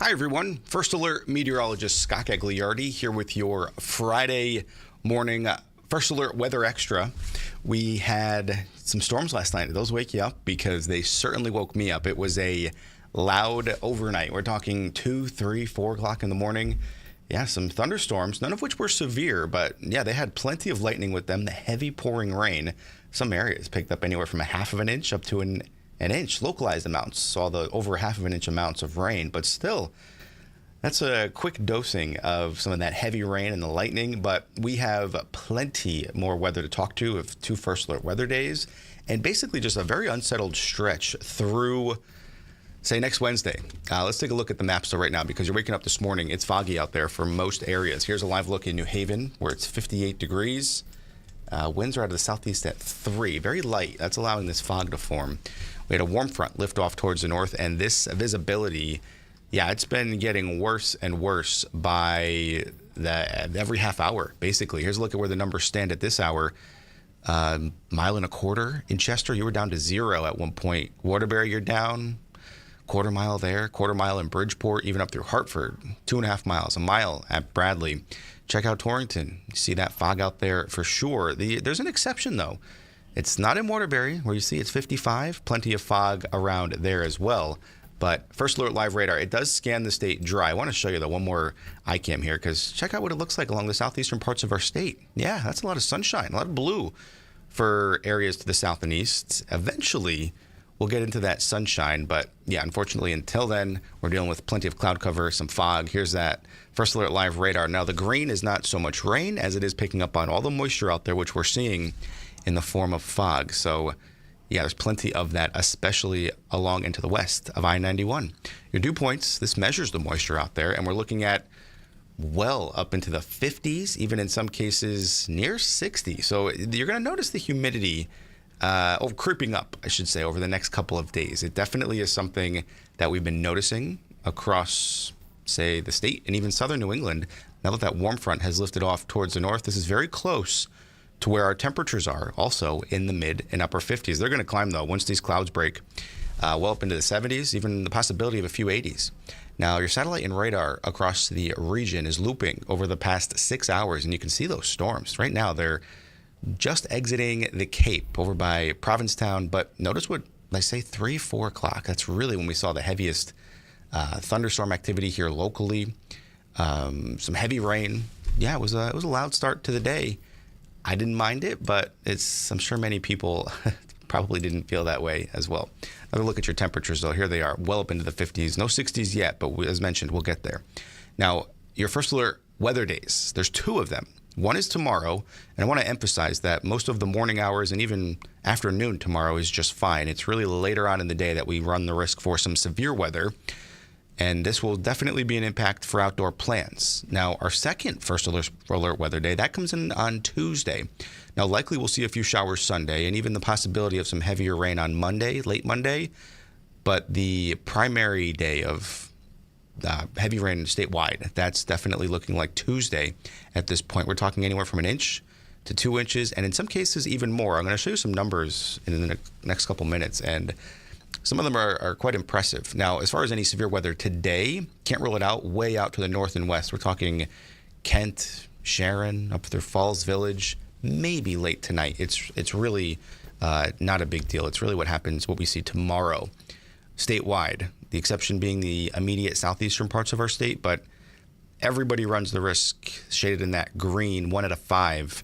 Hi, everyone. First Alert Meteorologist Scott Gagliardi here with your Friday morning First Alert Weather Extra. We had some storms last night. Did those wake you up? Because they certainly woke me up. It was a loud overnight. We're talking 2, 3, 4 o'clock in the morning. Yeah, some thunderstorms, none of which were severe, but yeah, they had plenty of lightning with them. The heavy pouring rain. Some areas picked up anywhere from a half of an inch up to an inch. Localized amounts saw the over half of an inch amounts of rain, but still, that's a quick dosing of some of that heavy rain and the lightning. But we have plenty more weather to talk to of 2 First Alert weather days, and basically just a very unsettled stretch through, say, next Wednesday. Let's take a look at the maps right now, because you're waking up this morning. It's foggy out there for most areas. Here's a live look in New Haven, where it's 58 degrees. Winds are out of the southeast at 3, very light. That's allowing this fog to form. We had a warm front lift off towards the north, and this visibility, yeah, it's been getting worse and worse by every half hour, basically. Here's a look at where the numbers stand at this hour. Mile and a quarter in Chester, you were down to 0 at one point. Waterbury, you're down. Quarter mile there, quarter mile in Bridgeport, even up through Hartford, 2.5 miles, a mile at Bradley. Check out Torrington. You see that fog out there for sure. There's an exception, though. It's not in Waterbury, where you see it's 55. Plenty of fog around there as well. But First Alert Live Radar, it does scan the state dry. I want to show you, though, one more iCam here, because check out what it looks like along the southeastern parts of our state. Yeah, that's a lot of sunshine, a lot of blue for areas to the south and east. Eventually, we'll get into that sunshine, but yeah, unfortunately, until then, we're dealing with plenty of cloud cover, some fog. Here's that First Alert Live Radar. Now, the green is not so much rain as it is picking up on all the moisture out there, which we're seeing in the form of fog. So yeah, there's plenty of that, especially along into the west of I-91. Your dew points, this measures the moisture out there, and we're looking at well up into the 50s, even in some cases near 60. So you're going to notice the humidity creeping up, I should say, over the next couple of days. It definitely is something that we've been noticing across, say, the state and even southern New England. Now that that warm front has lifted off towards the north, this is very close to where our temperatures are, also in the mid and upper 50s. They're going to climb, though, once these clouds break well up into the 70s, even the possibility of a few 80s. Now, your satellite and radar across the region is looping over the past 6 hours, and you can see those storms. Right now, they're just exiting the Cape over by Provincetown, but notice what I say, 3, 4 o'clock. That's really when we saw the heaviest thunderstorm activity here locally. Some heavy rain. Yeah, it was a loud start to the day. I didn't mind it, but I'm sure many people probably didn't feel that way as well. Another look at your temperatures, though. Here they are, well up into the 50s. No 60s yet, but as mentioned, we'll get there. Now, your First Alert weather days, there's 2 of them. One is tomorrow, and I want to emphasize that most of the morning hours and even afternoon tomorrow is just fine. It's really later on in the day that we run the risk for some severe weather, and this will definitely be an impact for outdoor plans. Now, our second First Alert weather day, that comes in on Tuesday. Now, likely we'll see a few showers Sunday and even the possibility of some heavier rain on Monday, late Monday, but the primary day of heavy rain statewide, that's definitely looking like Tuesday at this point. We're talking anywhere from 1 inch to 2 inches, and in some cases even more. I'm going to show you some numbers in the next couple minutes, and some of them are quite impressive. Now, as far as any severe weather today, can't rule it out way out to the north and west. We're talking Kent, Sharon, up through Falls Village, maybe late tonight. It's really not a big deal. It's really what we see tomorrow statewide. The exception being the immediate southeastern parts of our state, but everybody runs the risk, shaded in that green, 1 out of 5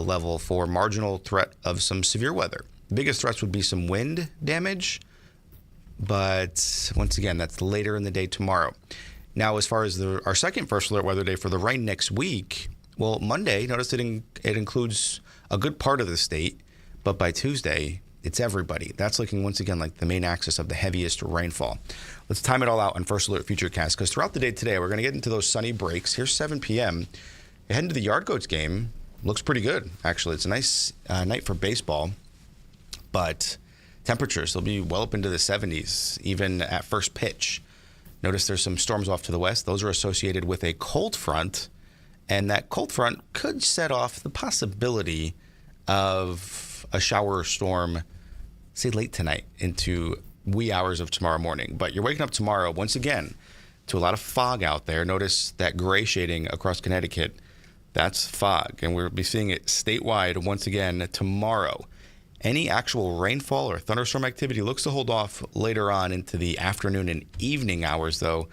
level for marginal threat of some severe weather. The biggest threats would be some wind damage, but once again, that's later in the day tomorrow. Now, as far as our second First Alert weather day for the rain next week, well, Monday, notice it includes a good part of the state, but by Tuesday, it's everybody. That's looking once again like the main axis of the heaviest rainfall. Let's time it all out on First Alert Futurecast, because throughout the day today, we're going to get into those sunny breaks. Here's 7 p.m. You're heading to the Yard Goats game. Looks pretty good, actually. It's a nice night for baseball, but temperatures, they'll be well up into the 70s, even at first pitch. Notice there's some storms off to the west. Those are associated with a cold front, and that cold front could set off the possibility of a shower or storm, say late tonight into wee hours of tomorrow morning. But you're waking up tomorrow, once again, to a lot of fog out there. Notice that gray shading across Connecticut. That's fog, and we'll be seeing it statewide once again tomorrow. Any actual rainfall or thunderstorm activity looks to hold off later on into the afternoon and evening hours, though.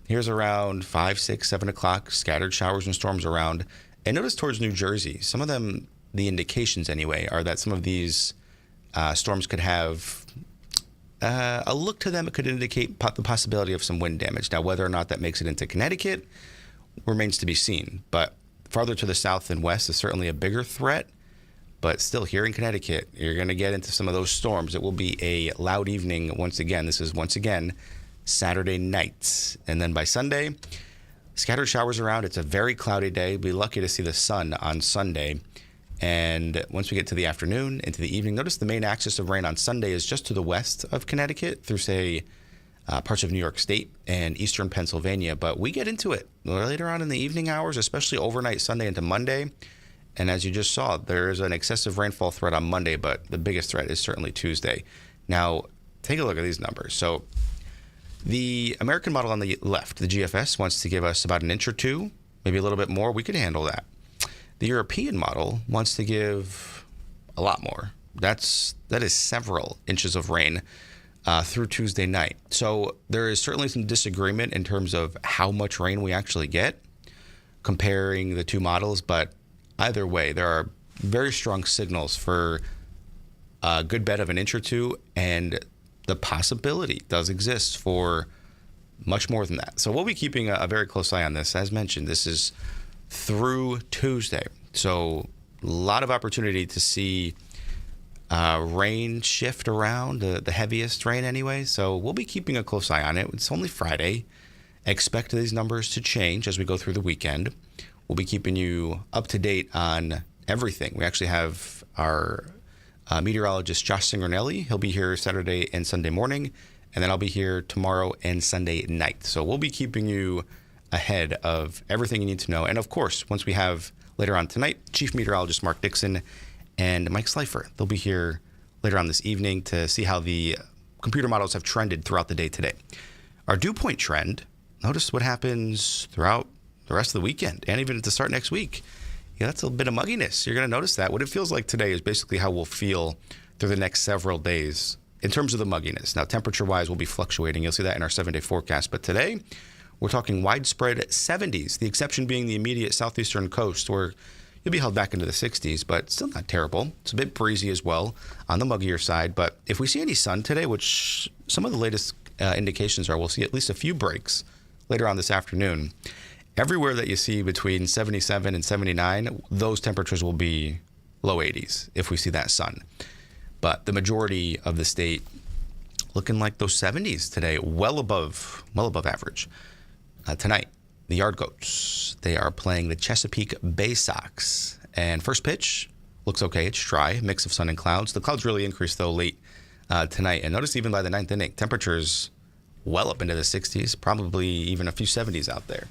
Here's around 5, 6, 7 o'clock, scattered showers and storms around. And notice towards New Jersey, some of them, the indications anyway, are that some of these storms could have a look to them. It could indicate the possibility of some wind damage. Now, whether or not that makes it into Connecticut remains to be seen. But farther to the south and west is certainly a bigger threat. But still, here in Connecticut, you're going to get into some of those storms. It will be a loud evening once again. This is once again Saturday night. And then by Sunday, scattered showers around. It's a very cloudy day. We'll be lucky to see the sun on Sunday. And once we get to the afternoon, into the evening, notice the main axis of rain on Sunday is just to the west of Connecticut through, say, parts of New York State and eastern Pennsylvania. But we get into it later on in the evening hours, especially overnight Sunday into Monday. And as you just saw, there's an excessive rainfall threat on Monday, but the biggest threat is certainly Tuesday. Now, take a look at these numbers. So the American model on the left, the GFS, wants to give us about an inch or two, maybe a little bit more. We could handle that. The European model wants to give a lot more. That is several inches of rain through Tuesday night. So there is certainly some disagreement in terms of how much rain we actually get comparing the two models. But either way, there are very strong signals for a good bet of an inch or two. And the possibility does exist for much more than that. So we'll be keeping a very close eye on this. As mentioned, this is through Tuesday. So a lot of opportunity to see rain shift around, the heaviest rain anyway. So we'll be keeping a close eye on it. It's only Friday. Expect these numbers to change as we go through the weekend. We'll be keeping you up to date on everything. We actually have our meteorologist Josh Signorelli. He'll be here Saturday and Sunday morning, and then I'll be here tomorrow and Sunday night. So we'll be keeping you ahead of everything you need to know. And of course, once we have later on tonight, Chief Meteorologist Mark Dixon and Mike Slifer, they'll be here later on this evening to see how the computer models have trended throughout the day today. Our dew point trend, notice what happens throughout the rest of the weekend and even to start next week. Yeah, that's a bit of mugginess. You're going to notice that. What it feels like today is basically how we'll feel through the next several days in terms of the mugginess. Now, temperature-wise, we'll be fluctuating. You'll see that in our 7-day forecast. But today, we're talking widespread 70s, the exception being the immediate southeastern coast, where you'll be held back into the 60s, but still not terrible. It's a bit breezy as well on the muggier side. But if we see any sun today, which some of the latest indications are we'll see at least a few breaks later on this afternoon, everywhere that you see between 77 and 79, those temperatures will be low 80s if we see that sun. But the majority of the state looking like those 70s today, well above average. Tonight, the Yard Goats, they are playing the Chesapeake Bay Sox. And first pitch looks okay. It's dry, mix of sun and clouds. The clouds really increase, though, late tonight. And notice even by the ninth inning, temperatures well up into the 60s, probably even a few 70s out there.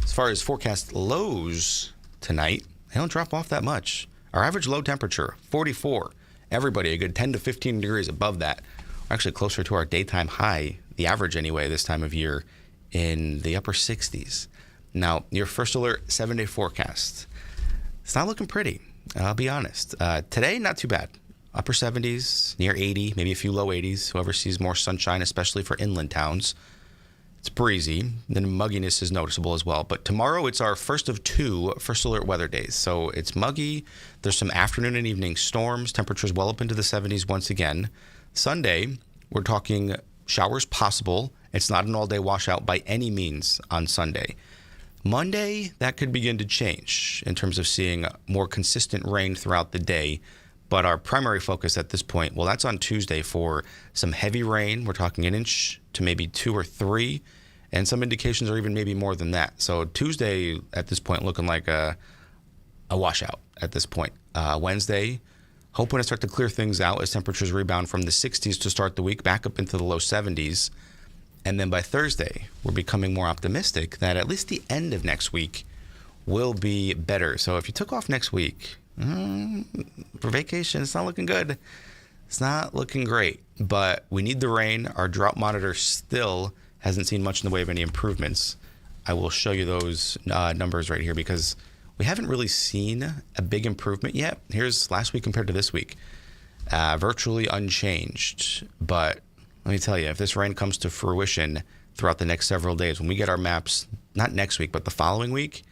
As far as forecast lows tonight, they don't drop off that much. Our average low temperature, 44. Everybody a good 10 to 15 degrees above that. We're actually closer to our daytime high, the average anyway, this time of year, in the upper 60s. Now, your first alert 7-day forecast. It's not looking pretty, I'll be honest. Today, not too bad. Upper 70s, near 80, maybe a few low 80s. Whoever sees more sunshine, especially for inland towns. It's breezy. Then mugginess is noticeable as well. But tomorrow, it's our first of 2 first alert weather days. So it's muggy. There's some afternoon and evening storms. Temperatures well up into the 70s once again. Sunday, we're talking showers possible. It's not an all-day washout by any means on Sunday. Monday, that could begin to change in terms of seeing more consistent rain throughout the day. But our primary focus at this point, well, that's on Tuesday for some heavy rain. We're talking an inch to maybe 2 or 3, and some indications are even maybe more than that. So Tuesday at this point looking like a washout at this point. Wednesday, hoping to start to clear things out as temperatures rebound from the 60s to start the week back up into the low 70s. And then by Thursday, we're becoming more optimistic that at least the end of next week will be better. So if you took off next week for vacation, it's not looking good. It's not looking great, but we need the rain. Our drought monitor still hasn't seen much in the way of any improvements. I will show you those numbers right here because we haven't really seen a big improvement yet. Here's last week compared to this week. Virtually unchanged. But let me tell you, if this rain comes to fruition throughout the next several days, when we get our maps, not next week, but the following week,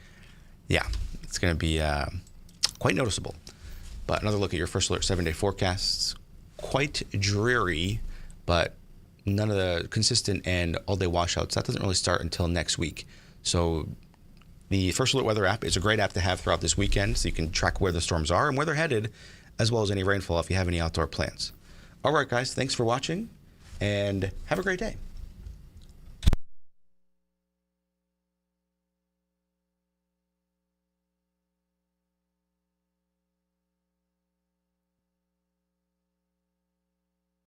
yeah, it's going to be quite noticeable. But another look at your First Alert 7-day forecasts. Quite dreary, but none of the consistent and all-day washouts. That doesn't really start until next week. So the First Alert Weather app is a great app to have throughout this weekend so you can track where the storms are and where they're headed, as well as any rainfall if you have any outdoor plans. All right, guys, thanks for watching, and have a great day.